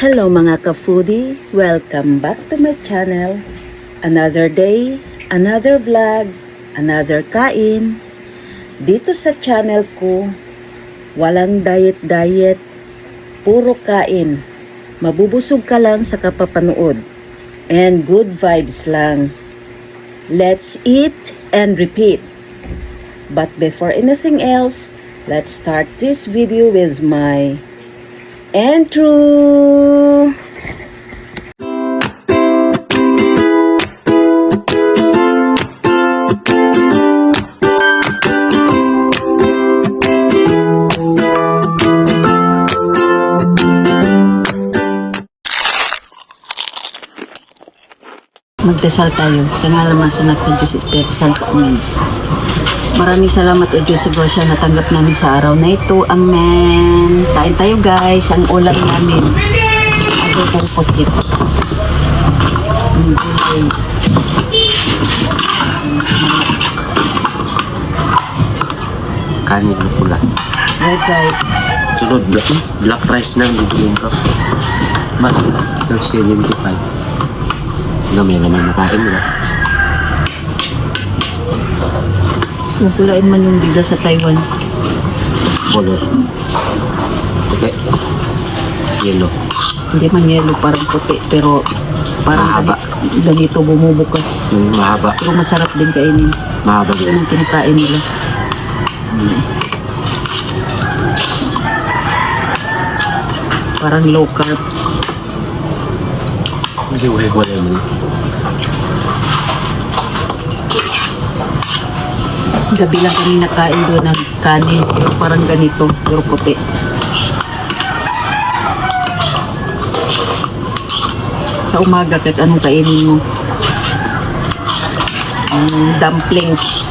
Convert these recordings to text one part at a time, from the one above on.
Hello mga ka-foodie! Welcome back to my channel. Another day, another vlog, another kain. Dito sa channel ko, walang diet-diet, puro kain. Mabubusog ka lang sa kapapanood. And good vibes lang. Let's eat and repeat. But before anything else, let's start this video with my intro. Magdasal tayo sa ngalan ng Anak sa Diyos Espiritu Santo. Amen. Maraming salamat o Diyos sa grasya na tanggap namin sa araw na ito. Amen. Kain tayo guys. Ang ulam namin. Adobong pusit. Ang gulay. Kanin na pula. Red rice. Sunod, black rice na ang bibigyan ko. Bakit? Ito 75. Gamay naman makain mo. Mapulain man yung bigas sa Taiwan. Color. Okay. Yellow. Hindi man yellow, parang puti. Pero parang Mahaba. ganito bumubuka. Mahaba. Pero masarap din kainin. Mahaba Yun din. ang kinakain nila. Parang low carb. Hiwa-hiwalay mo. Gabi lang kami nakain doon ng kanin. Parang ganito, pero puti. Sa umaga, kahit anong kainin mo. Dumplings.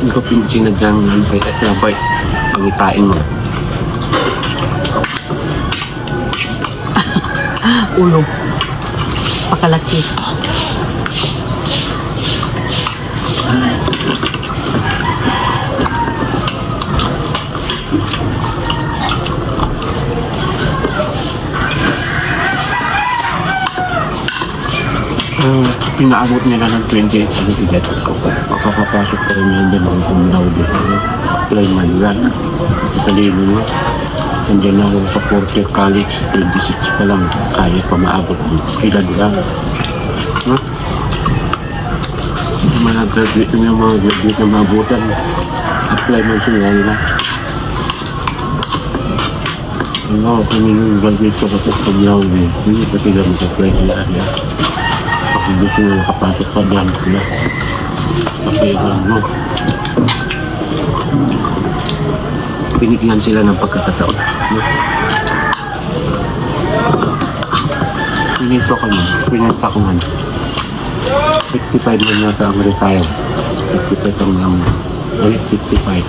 Hindi ko pinagsinadyan ng bite. Pangitain mo. Ulo. Pakalaki. Pinaabot nila ng 28 ano bigat. Makakapasok ko rin yan din ng kumdaw dito. Apply man lang. Talino mo. Nandiyan na ako sa 4th college. 26 pa lang. Kaya pa maabot. Edad lang. Huh? Mga graduate na maabutan. Apply man sila nila. Ano, kung yung graduate ko sa kumdaw eh. Hindi pa sila mag-apply sila. Kung gusto nyo nakapasok ka dyan sila. Pakiran mo. Binigyan sila ng pagkakataon. Pinito ka man. Pinita ko man. 55 man yata ang retire. 55 ang lang. Ay, 55.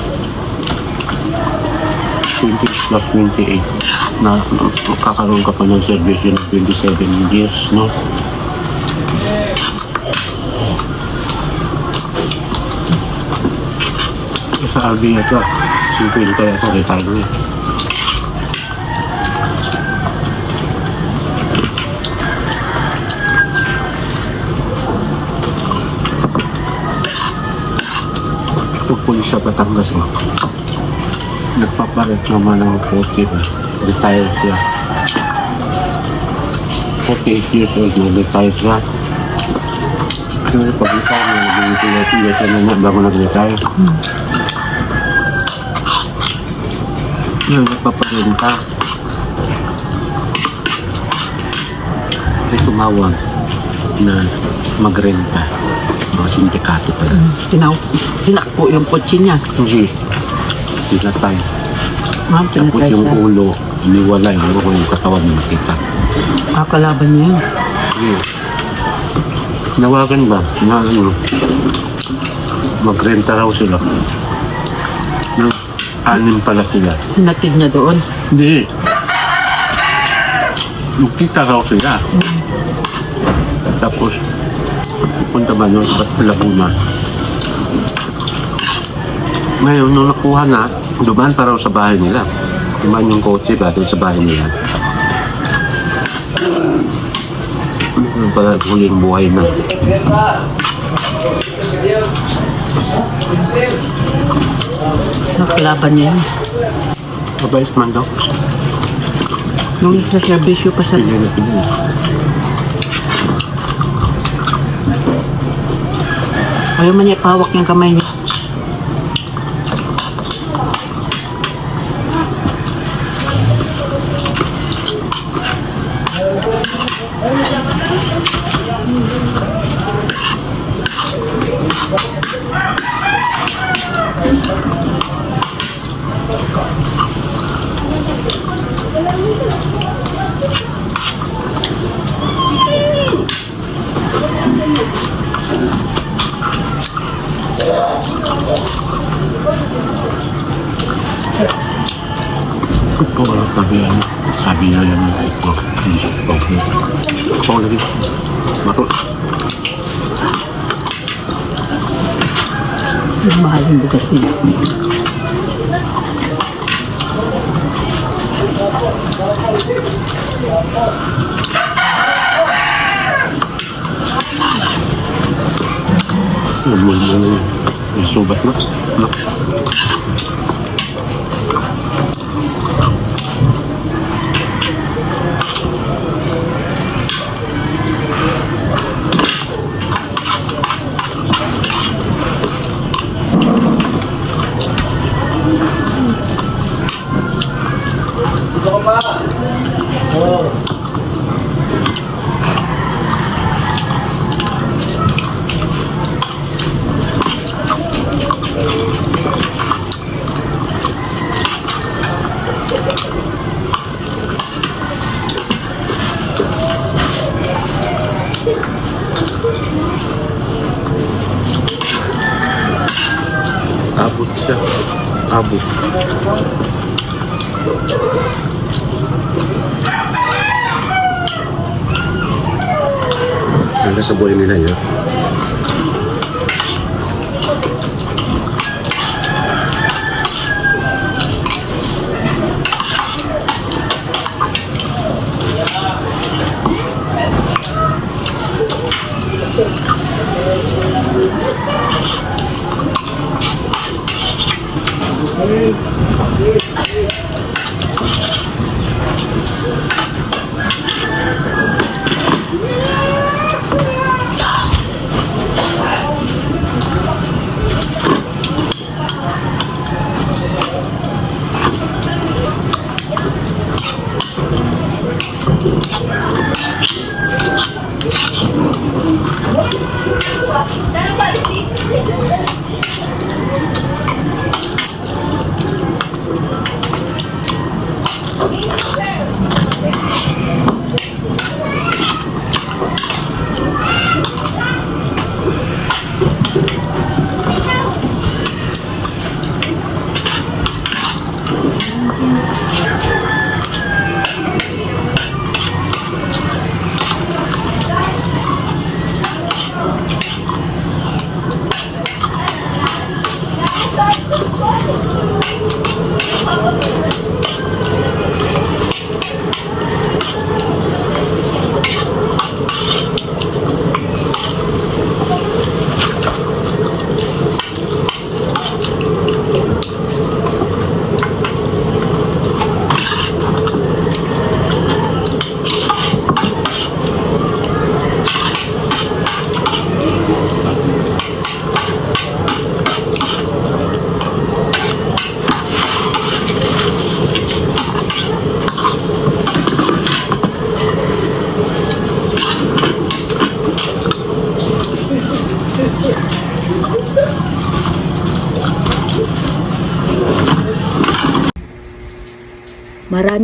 20 plus 28. Na makakaroon ka pa ng service yun 27 years, no? Sa RV ito, 50 ako, retire niya. Pupulis sa Batangas mo. Nagpapalit naman ng 40 ba? Retire siya. 48 years old na retire siya. Kasi pag-retire mo, nag-retire siya na bago nag-retire. Yung nagpaparenta ay tumawag na magrenta mga sindikato pala. Tinakpo yung kotse niya. Hindi. Pinatay. Ma'am, Tapos pinatay yung siya. ulo, iniwalay. Ano ko yung katawan mo makita. Kakalaban niya yun. Hmm. Nawagan ba? Na ano? Magrenta raw sila. Ng 6 pala sila. Hinatid niya doon. Hindi. Magkita raw sila. Tapos, punta ba nun sa Laguna? Ngayon, nung nakuha na, dumaan pa raw sa bahay nila. Dumaan yung kotse ba sa bahay nila. Ano pala, huling buhay na. Nakalaban niya yun. Mabait man daw. Nung isa servisyo pa sa... Pinay na pinay. Ayaw man niya pahawak yung kamay niya. Ito wala sabi niya yan na ito. Ito lagi. Mato. Mahal yung bukas niya. May subat na. Abot siya. Abot. Hanggang sa buhay nila yun.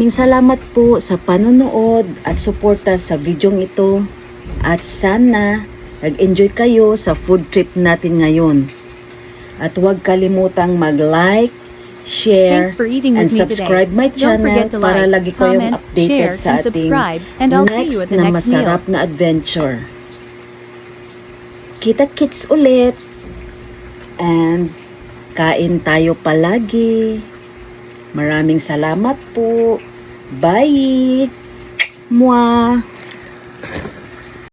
Maraming salamat po sa panonood at suporta sa videong ito. At sana nag-enjoy kayo sa food trip natin ngayon. At huwag kalimutang mag-like, share, Thanks for eating and with me today. subscribe my Don't channel forget to para like, lagi kayong comment, updated share, sa and ating subscribe, and I'll see you at the na next meal. masarap na adventure. Kita-kits ulit. And kain tayo palagi. Maraming salamat po. Bye! Mwah!